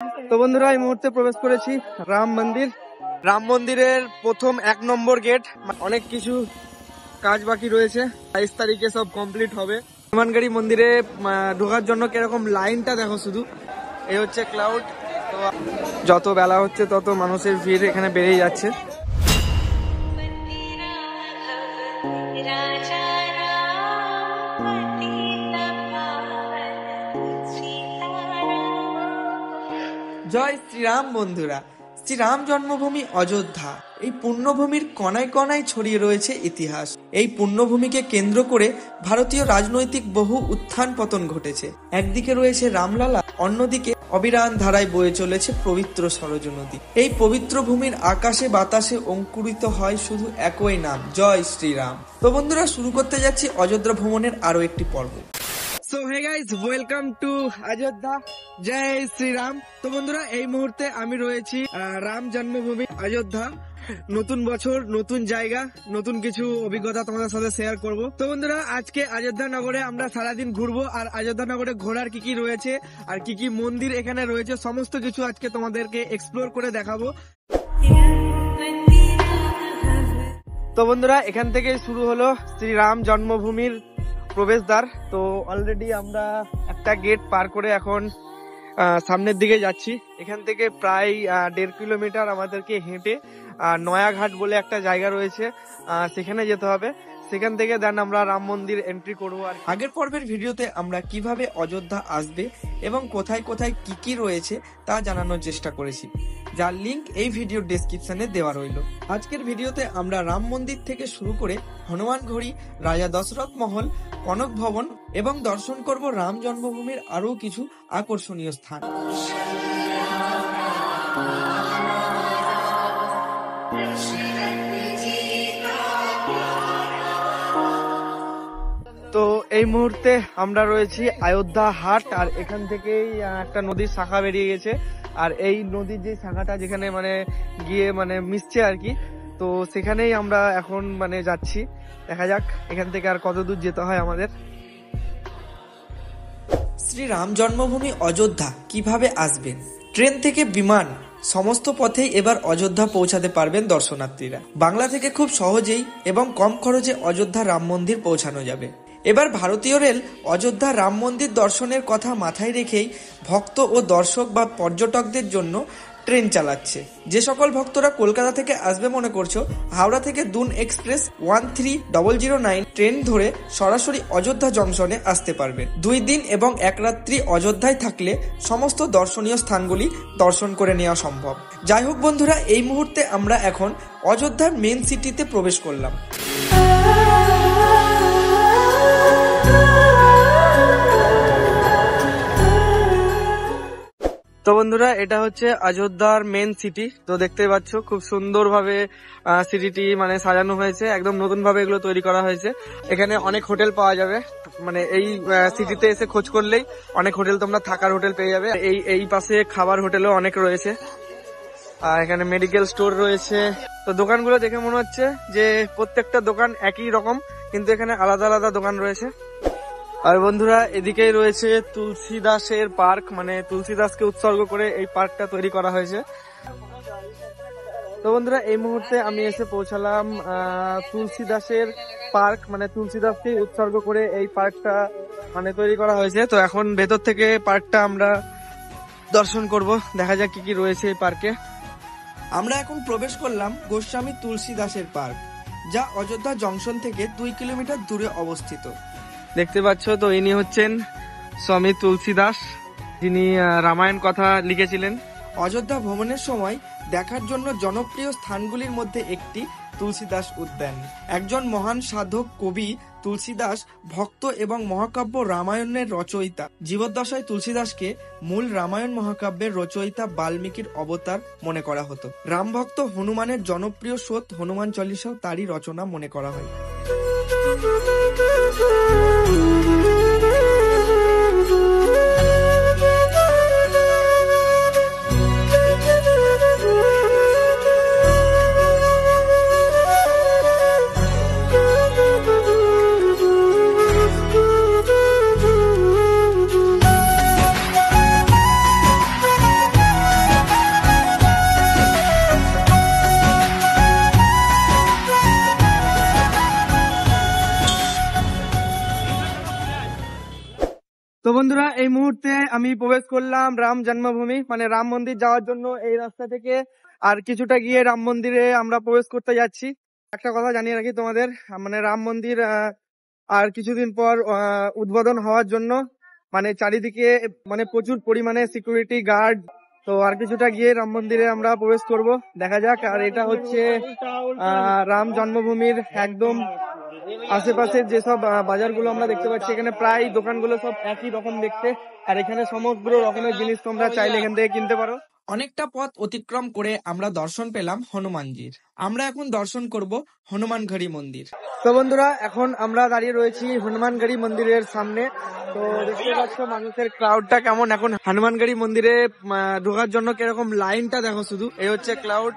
তো বন্ধুরা এই মুহূর্তে প্রবেশ করেছি রাম মন্দির। রাম মন্দিরের প্রথম 1 নম্বর গেট। অনেক কিছু কাজ বাকি রয়েছে, 22 তারিখে সব কমপ্লিট হবে। হনুমানগড়ি মন্দিরে ঢোকার জন্য কিরকম লাইনটা দেখো শুধু। এই হচ্ছে ক্লাউড। তো যত বেলা হচ্ছে তত মানুষের ভিড় এখানে বেড়েই যাচ্ছে। জয় শ্রীরাম বন্ধুরা। শ্রীরাম জন্মভূমি অযোধ্যা, এই পুণ্যভূমির কণায় কণায় ছড়িয়ে রয়েছে ইতিহাস। এই পুণ্যভূমিকে কেন্দ্র করে ভারতীয় রাজনৈতিক বহু উত্থান পতন ঘটেছে। একদিকে রয়েছে রামলালা, অন্যদিকে অবিরাম ধারায় বয়ে চলেছে পবিত্র সরজ নদী। এই পবিত্র ভূমির আকাশে বাতাসে অঙ্কুরিত হয় শুধু একই নাম, জয় শ্রীরাম। তো বন্ধুরা, শুরু করতে যাচ্ছি অযোধ্যা ভ্রমণের আরো একটি পর্ব। So hey guys, welcome to Ayodhya. জয় শ্রীরাম। তো বন্ধুরা, এই মুহূর্তে আমি রয়েছি রাম জন্মভূমি অযোধ্যা। নতুন বছর, নতুন জায়গা, নতুন কিছু অভিজ্ঞতা তোমাদের সাথে শেয়ার করব। তো বন্ধুরা, আজকে অযোধ্যা নগরে আমরা সারাদিন ঘুরবো, আর অযোধ্যা নগরে ঘোরার কি কি রয়েছে আর কি কি মন্দির এখানে রয়েছে সমস্ত কিছু আজকে তোমাদেরকে এক্সপ্লোর করে দেখাবো। তো বন্ধুরা, এখান থেকে শুরু হলো শ্রীরাম জন্মভূমির প্রবেশদ্বার। তো অলরেডি আমরা একটা গেট পার করে এখন সামনের দিকে যাচ্ছি। এখান থেকে প্রায় 1.5 কিলোমিটার আমাদেরকে হেঁটে নয়াঘাট বলে একটা জায়গা রয়েছে, সেখানে যেতে হবে। সেখান থেকে দেন আমরা রাম মন্দির এন্ট্রি করবো। আর আগের পর্বের ভিডিওতে আমরা কিভাবে অযোধ্যা আসবে এবং কোথায় কোথায় কি কি রয়েছে তা জানানোর চেষ্টা করেছি, যার লিংক এই ভিডিওর ডেসক্রিপশনে দেওয়া রইল। আজকের ভিডিওতে আমরা রাম মন্দির থেকে শুরু করে হনুমানগড়ি, রাজা দশরথ মহল, কনক ভবন এবং দর্শন করব রাম জন্মভূমির আরও কিছু আকর্ষণীয় স্থান। তো এই মুহূর্তে আমরা রয়েছি অযোধ্যা হাট, আর এখান থেকেই একটা নদীর শাখা বেরিয়ে গেছে। আর এই নদীর যে শাখাটা যেখানে গিয়ে মিশছে আর কি, তো সেখানেই আমরা এখন যাচ্ছি। দেখা যাক এখান থেকে আর কত দূর যেতে হয় আমাদের। শ্রীরাম জন্মভূমি অযোধ্যা কিভাবে আসবেন? ট্রেন থেকে বিমান, সমস্ত পথেই এবার অযোধ্যা পৌঁছাতে পারবেন দর্শনার্থীরা। বাংলা থেকে খুব সহজেই এবং কম খরচে অযোধ্যা রাম মন্দির পৌঁছানো যাবে। এবার ভারতীয় রেল অযোধ্যা রাম মন্দির দর্শনের কথা মাথায় রেখেই ভক্ত ও দর্শক বা পর্যটকদের জন্য ট্রেন চালাচ্ছে। যে সকল ভক্তরা কলকাতা থেকে আসবে মনে করছো, হাওড়া থেকে দুন এক্সপ্রেস 13009 ট্রেন ধরে সরাসরি অযোধ্যা জংশনে আসতে পারবেন। 2 দিন এবং 1 রাত্রি অযোধ্যায় থাকলে সমস্ত দর্শনীয় স্থানগুলি দর্শন করে নেওয়া সম্ভব। যাই হোক বন্ধুরা, এই মুহূর্তে আমরা এখন অযোধ্যার মেন সিটিতে প্রবেশ করলাম। তো বন্ধুরা, এটা হচ্ছে অযোধ্যার মেন সিটি। তো দেখতে পাচ্ছ খুব সুন্দর ভাবে সিটিটি সাজানো হয়েছে, একদম নতুন ভাবে এগুলো তৈরি করা হয়েছে। এখানে অনেক হোটেল পাওয়া যাবে, এই সিটিতে এসে খোঁজ করলেই অনেক হোটেল, তোমরা থাকার হোটেল পেয়ে যাবে। এই পাশে খাবার হোটেলও অনেক রয়েছে, আর এখানে মেডিকেল স্টোর রয়েছে। তো দোকানগুলো দেখে মনে হচ্ছে যে প্রত্যেকটা দোকান একই রকম, কিন্তু এখানে আলাদা আলাদা দোকান রয়েছে। আর বন্ধুরা, এদিকেই রয়েছে তুলসীদাসের পার্ক, তুলসীদাসকে উৎসর্গ করে এই পার্কটা তৈরি করা হয়েছে। তো বন্ধুরা, এই মুহূর্তে আমি এসে পৌঁছালাম তুলসীদাসের পার্ক, তুলসীদাসকে উৎসর্গ করে এই পার্কটা তৈরি করা হয়েছে। তো এখন ভেতর থেকে পার্কটা আমরা দর্শন করব, দেখা যাক কি কি রয়েছে এই পার্কে। আমরা এখন প্রবেশ করলাম গোস্বামী তুলসীদাসের পার্ক, যা অযোধ্যা জংশন থেকে 2 কিলোমিটার দূরে অবস্থিত। দেখতে পাচ্ছ, তো ইনি হচ্ছেন স্বামী তুলসীদাস, যিনি রামায়ণ কথা লিখেছিলেন। অযোধ্যা ভ্রমণের সময় দেখার জন্য জনপ্রিয় স্থানগুলির মধ্যে একটি তুলসীদাস উদ্যান। একজন মহান সাধক কবি তুলসীদাস ভক্ত এবং মহাকাব্য রামায়ণের রচয়িতা। জীবদ্দশায় তুলসীদাসকে মূল রামায়ণ মহাকাব্যের রচয়িতা বাল্মীকির অবতার মনে করা হতো। রামভক্ত হনুমানের জনপ্রিয় স্রোত হনুমান চল্লিশাও তারই রচনা মনে করা হয়। তো বন্ধুরা এই মুহূর্তে আমি প্রবেশ করলাম রাম জন্মভূমি মানে রাম মন্দির যাওয়ার জন্য এই রাস্তা থেকে। আর কিছুটা গিয়ে রাম মন্দিরে আমরা প্রবেশ করতে যাচ্ছি। একটা কথা জানিয়ে রাখি তোমাদের, মানে রাম মন্দির আর কিছুদিন পর উদ্বোধন হওয়ার জন্য মানে চারিদিকে মানে প্রচুর পরিমাণে সিকিউরিটি গার্ড। তো আর কিছুটা গিয়ে রাম মন্দিরে আমরা প্রবেশ করব, দেখা যাক। আর এটা হচ্ছে রাম জন্মভূমির একদম আশেপাশের যেসব বাজারগুলো আমরা দেখতে পাচ্ছি, এখানে প্রায় দোকানগুলো সব একই রকম দেখতে। আর এখানে সমগ্র রকমের জিনিস তোমরা চাইলে এখান থেকে কিনতে পারো। অনেকটা পথ অতিক্রম করে আমরা দর্শন পেলাম হনুমানজির। আমরা এখন দর্শন করব হনুমানগড়ি মন্দির। তো বন্ধুরা এখন আমরা দাঁড়িয়ে রয়েছি হনুমানগড়ি মন্দিরের সামনে। তো দেখতে পাচ্ছ মানুষের ক্রাউডটা কেমন। এখন হনুমানগড়ি মন্দিরে ঢোকার জন্য কিরকম লাইনটা দেখো শুধু, এই হচ্ছে ক্রাউড।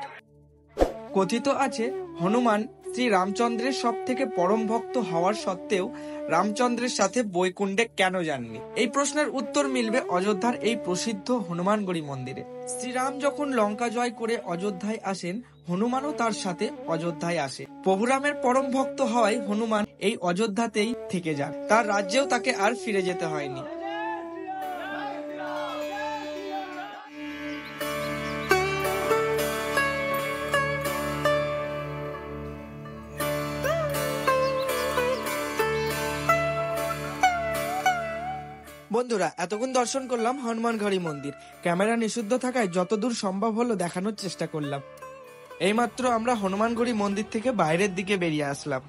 কথিত আছে হনুমান শ্রী রামচন্দ্রের সব থেকে পরম ভক্ত হওয়ার সত্ত্বেও রামচন্দ্রের সাথে বৈকুণ্ঠে কেন যাননি? এই প্রশ্নের উত্তর মিলবে অযোধ্যার এই প্রসিদ্ধ হনুমানগড়ি মন্দিরে। শ্রীরাম যখন লঙ্কা জয় করে অযোধ্যায় আসেন, হনুমানও তার সাথে অযোধ্যায় আসে। প্রভুরামের পরম ভক্ত হওয়ায় হনুমান এই অযোধ্যাতেই থেকে যান, তার রাজ্যেও তাকে আর ফিরে যেতে হয়নি। বন্ধুরা এতক্ষণ দর্শন করলাম হনুমানগড়ি মন্দির। ক্যামেরা নিষিদ্ধ থাকায় যতদূর সম্ভব হলো দেখানোর চেষ্টা করলাম। এইমাত্র আমরা হনুমানগড়ি মন্দির থেকে বাইরের দিকে বেরিয়ে আসলাম।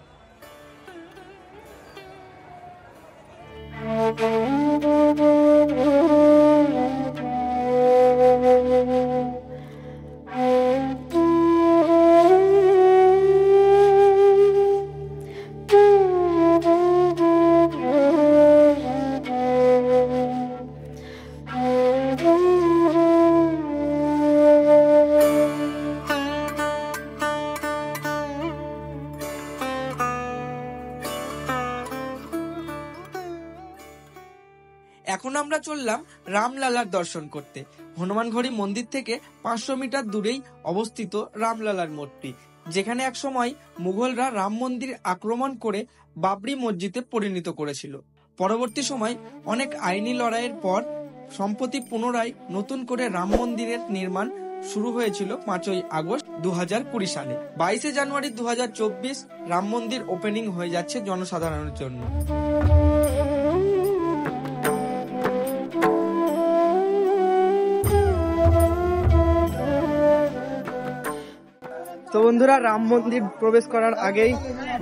এখন আমরা চললাম রামলালার দর্শন করতে। হনুমানগড়ি মন্দির থেকে 500 মিটার দূরেই অবস্থিত রামলালার মূর্তি, যেখানে একসময় মুঘলরা রাম মন্দির আক্রমণ করে বাবরি মসজিদে পরিণত করেছিল। পরবর্তী সময় অনেক আইনি লড়াইয়ের পর সম্প্রতি পুনরায় নতুন করে রাম মন্দিরের নির্মাণ শুরু হয়েছিল 5ই আগস্ট 2020 সালে। 22শে জানুয়ারি 2024 রাম মন্দির ওপেনিং হয়ে যাচ্ছে জনসাধারণের জন্য। তো বন্ধুরা রাম মন্দির প্রবেশ করার আগেই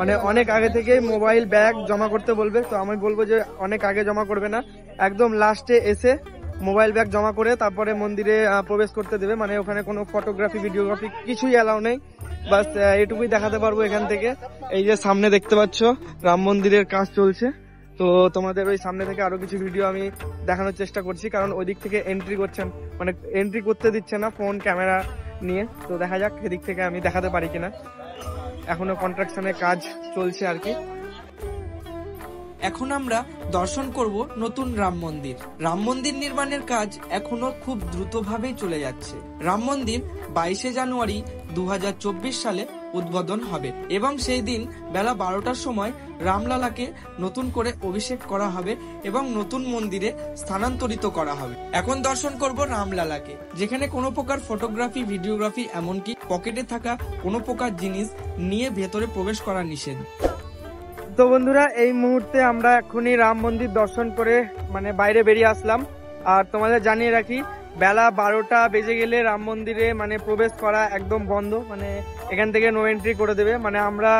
মানে অনেক আগে থেকেই মোবাইল ব্যাগ জমা করতে বলবে। তো আমি বলবো যে অনেক আগে জমা করবে না, একদম লাস্টে এসে মোবাইল ব্যাগ জমা করে তারপরে মন্দিরে প্রবেশ করতে দেবে। মানে ওখানে কোনো ফটোগ্রাফি ভিডিওগ্রাফি কিছুই অ্যালাউ নেই, বাস এটুকুই দেখাতে পারবো এখান থেকে। এই যে সামনে দেখতে পাচ্ছ রাম মন্দিরের কাজ চলছে, তো তোমাদের ওই সামনে থেকে আরো কিছু ভিডিও আমি দেখানোর চেষ্টা করছি, কারণ ওই দিক থেকে এন্ট্রি করছেন মানে এন্ট্রি করতে দিচ্ছে না ফোন ক্যামেরা নিয়ে। তো দেখা যাক এদিক থেকে আমি দেখাতে পারি কিনা, এখনো কনস্ট্রাকশনের কাজ চলছে আর কি। এখন আমরা দর্শন করব নতুন রাম মন্দির। রাম মন্দির নির্মাণের কাজ এখনো খুব দ্রুতভাবেই চলে যাচ্ছে। রাম মন্দির 22শে জানুয়ারি 2024 সালে উদ্বোধন হবে এবং সেই দিন বেলা 12টার সময় রামলালাকে নতুন করে অভিষেক করা হবে এবং নতুন মন্দিরে স্থানান্তরিত করা হবে। এখন দর্শন করব রামলালাকে, যেখানে কোনো প্রকার ফটোগ্রাফি ভিডিওগ্রাফি এমনকি পকেটে থাকা কোনো প্রকার জিনিস নিয়ে ভেতরে প্রবেশ করা নিষেধ। তো বন্ধুরা এই মুহূর্তে আমরা এখনই রাম মন্দির দর্শন করে মানে বাইরে বেরিয়ে আসলাম। আর তোমাদের জানিয়ে রাখি বেলা 12টা বেজে গেলে রাম মন্দিরে মানে প্রবেশ করা একদম বন্ধ, মানে এখান থেকে নো এন্ট্রি করে দেবে। মানে আমরা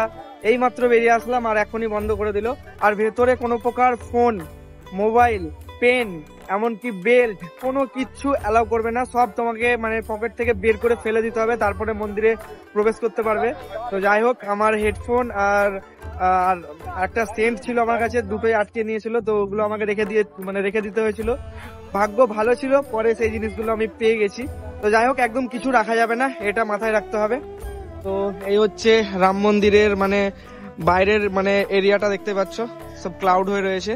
এই মাত্র বেরিয়ে আসলাম আর এখনই বন্ধ করে দিল। আর ভেতরে কোনো প্রকার ফোন, মোবাইল, পেন, এমনকি বেল্ট কোনো কিচ্ছু অ্যালাউ করবে না, সব তোমাকে মানে পকেট থেকে বের করে ফেলে দিতে হবে, তারপরে মন্দিরে প্রবেশ করতে পারবে। তো যাই হোক আমার হেডফোন আর একটা সেন্ট ছিল আমার কাছে, দুটোই আটকে নিয়েছিল, তো ওগুলো আমাকে রেখে দিতে হয়েছিল। ভাগ্য ভালো ছিল, পরে সেই জিনিসগুলো আমি পেয়ে গেছি। তো যাই হোক একদম কিছু রাখা যাবে না, এটা মাথায় রাখতে হবে। তো এই হচ্ছে রাম মন্দিরের মানে বাইরের মানে এরিয়াটা দেখতে পাচ্ছ, সব ক্লাউড হয়ে রয়েছে।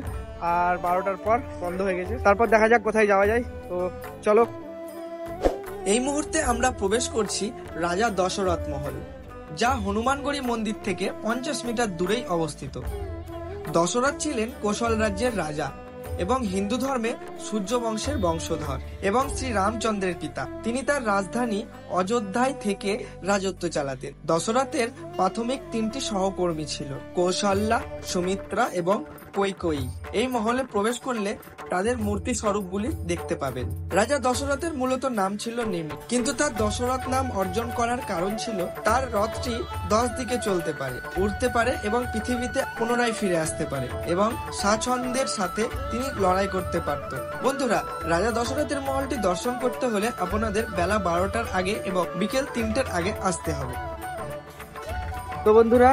আর 12টার পর বন্ধ হয়ে গেছে, তারপর দেখা যাক কোথায় যাওয়া যায়। তো চলো। এই মুহূর্তে আমরা প্রবেশ করছি রাজা দশরথ মহল, যা হনুমানগড়ি মন্দির থেকে 50 মিটার দূরেই অবস্থিত। দশরথ ছিলেন কোশল রাজ্যের রাজা। এবং হিন্দু ধর্মে সূর্য বংশের বংশধর এবং শ্রী রামচন্দ্রের পিতা। তিনি তার রাজধানী অযোধ্যায় থেকে রাজত্ব চালাতেন। দশরথের প্রাথমিক 3টি সহকর্মী ছিল, কৌশল্যা, সুমিত্রা এবং কৈকেয়ী। এই মহলে প্রবেশ করলে তাদের মূর্তি স্বরূপগুলি দেখতে পাবেন। রাজা দশরথের মূলত নাম ছিল নিমি, কিন্তু তার দশরথ নাম অর্জন করার কারণ ছিল তার রথটি 10 দিকে চলতে পারে, উড়তে পারে এবং পৃথিবীতে পুনরায় ফিরে আসতে পারে এবং স্বাচ্ছন্দ্যের সাথে তিনি লড়াই করতে পারত। বন্ধুরা, রাজা দশরথের মহলটি দর্শন করতে হলে আপনাদের বেলা 12টার আগে এবং বিকেল 3টার আগে আসতে হবে। তো বন্ধুরা,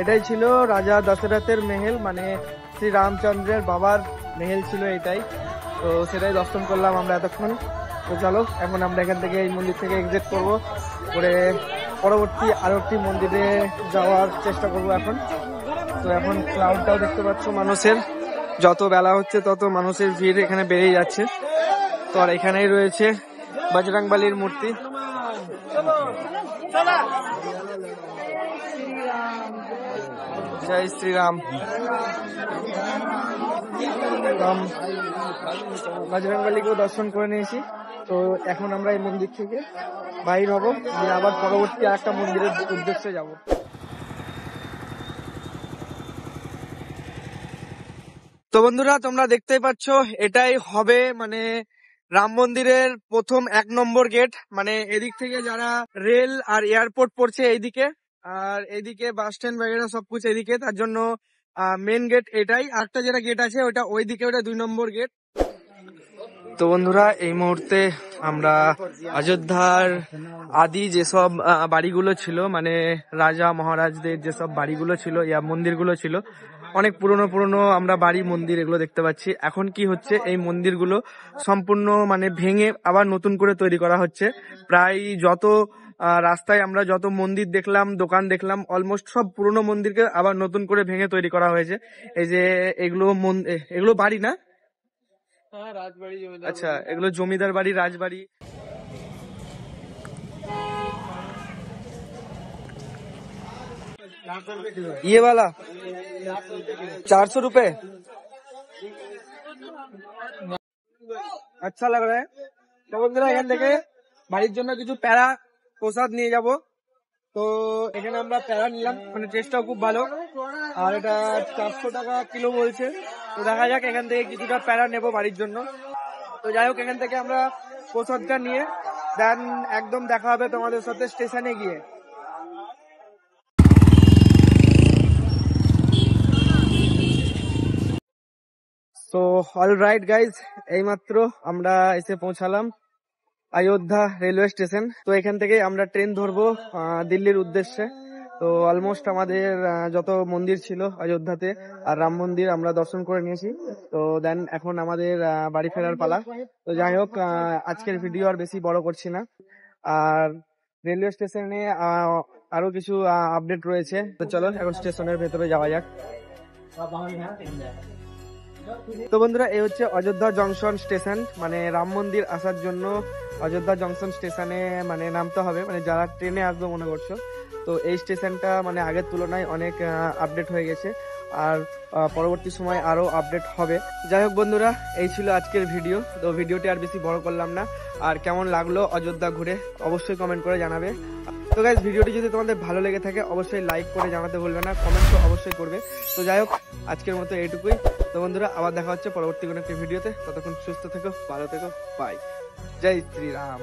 এটাই ছিল রাজা দশরথের মেহেল, মানে শ্রী রামচন্দ্রের বাবার মেহেল ছিল এটাই। তো সেটাই দর্শন করলাম আমরা এতক্ষণ। তো চলো, এখন আমরা এখান থেকে এই মন্দির থেকে এক্সিট করবো, করে পরবর্তী আরো একটি মন্দিরে যাওয়ার চেষ্টা করব এখন। তো এখন ক্রাউডটাও দেখতে পাচ্ছ মানুষের, যত বেলা হচ্ছে তত মানুষের ভিড় এখানে বেড়েই যাচ্ছে। তো আর এখানেই রয়েছে বজরংবলীর মূর্তি। জয় শ্রীরাম। বজরংবলীকেও দর্শন করে নিয়েছি। তো এখন আমরা এই মন্দির থেকে বাইর হব, দিয়ে আবার পরবর্তী একটা মন্দিরের উদ্দেশ্যে যাব। তো বন্ধুরা, তোমরা দেখতেই পাচ্ছ এটাই হবে মানে রাম মন্দিরের প্রথম 1 নম্বর গেট। মানে এদিক থেকে যারা রেল আর এয়ারপোর্ট পড়ছে এইদিকে, আর এইদিকে বাস স্ট্যান্ড বগেরা সবকিছু এদিকে, তার জন্য মেন গেট এটাই। আরেকটা যেটা গেট আছে ওটা ওইদিকে, ওটা 2 নম্বর গেট। তো বন্ধুরা, এই মুহূর্তে আমরা অযোধ্যার আদি যেসব বাড়িগুলো ছিল, মানে রাজা মহারাজদের যেসব বাড়িগুলো ছিল, মন্দিরগুলো ছিল, অনেক পুরনো আমরা বাড়ি মন্দির এগুলো দেখতে পাচ্ছি। এখন কি হচ্ছে, এই মন্দিরগুলো সম্পূর্ণ মানে ভেঙে আবার নতুন করে তৈরি করা হচ্ছে। প্রায় যত রাস্তায় আমরা যত মন্দির দেখলাম, দোকান দেখলাম, অলমোস্ট সব পুরনো মন্দিরকে আবার নতুন করে ভেঙে তৈরি করা হয়েছে। এই যে এগুলো বাড়ি না, রাজবাড়ি, আচ্ছা এগুলো জমিদার বাড়ি, রাজবাড়ি। ये वाला 400 रुपए, अच्छा लग रहा है। তো বন্ধুরা, এখান থেকে বাড়ির জন্য কিছু প্যারা প্রসাদ নিয়ে যাব। তো এখানে আমরা প্যারা নিলাম, মানে টেস্টটাও খুব ভালো, আর এটা 400 টাকা কিলো বলছে। তো দেখা যাক, এখান থেকে কিছুটা প্যারা নেব বাড়ির জন্য। তো যাই হোক, এখান থেকে আমরা প্রসাদটা নিয়ে দেন একদম দেখা হবে তোমাদের সাথে স্টেশনে গিয়ে। তো অলরাইট গাইজ, এইমাত্র আমরা এসে পৌঁছালাম অযোধ্যা রেলওয়ে স্টেশন। তো এখান থেকে আমরা ট্রেন ধরবো দিল্লির উদ্দেশ্যে। তো অলমোস্ট আমাদের যত মন্দির ছিল অযোধ্যাতে আর রাম মন্দির আমরা দর্শন করে নিয়েছি। তো দেন এখন আমাদের বাড়ি ফেরার পালা। তো যাই হোক, আজকের ভিডিও আর বেশি বড় করছি না। আর রেলওয়ে স্টেশনে আরো কিছু আপডেট রয়েছে। তো চলো এখন স্টেশনের ভেতরে যাওয়া যাক। তো বন্ধুরা, এই হচ্ছে অযোধ্যা জংশন স্টেশন। মানে রাম মন্দির আসার জন্য অযোধ্যা জংশন স্টেশনে মানে নামতে হবে, মানে যারা ট্রেনে আসবে মনে করছো। তো এই স্টেশনটা মানে আগের তুলনায় অনেক আপডেট হয়ে গেছে, আর পরবর্তী সময় আরো আপডেট হবে। যাই হোক বন্ধুরা, এই ছিল আজকের ভিডিও। তো ভিডিওটি আর বেশি বড় করলাম না। আর কেমন লাগলো অযোধ্যা ঘুরে অবশ্যই কমেন্ট করে জানাবে। তো গাইস, ভিডিওটি যদি তোমাদের ভালো লেগে থাকে অবশ্যই লাইক করে জানাতে ভুলবে না, কমেন্টও অবশ্যই করবে। তো যাই হোক, আজকের মতো এইটুকুই। তো বন্ধুরা, আবার দেখা হচ্ছে পরবর্তী কোনো একটি ভিডিওতে। ততক্ষণ সুস্থ থেকো, ভালো থেকো, বাই। জয় শ্রীরাম।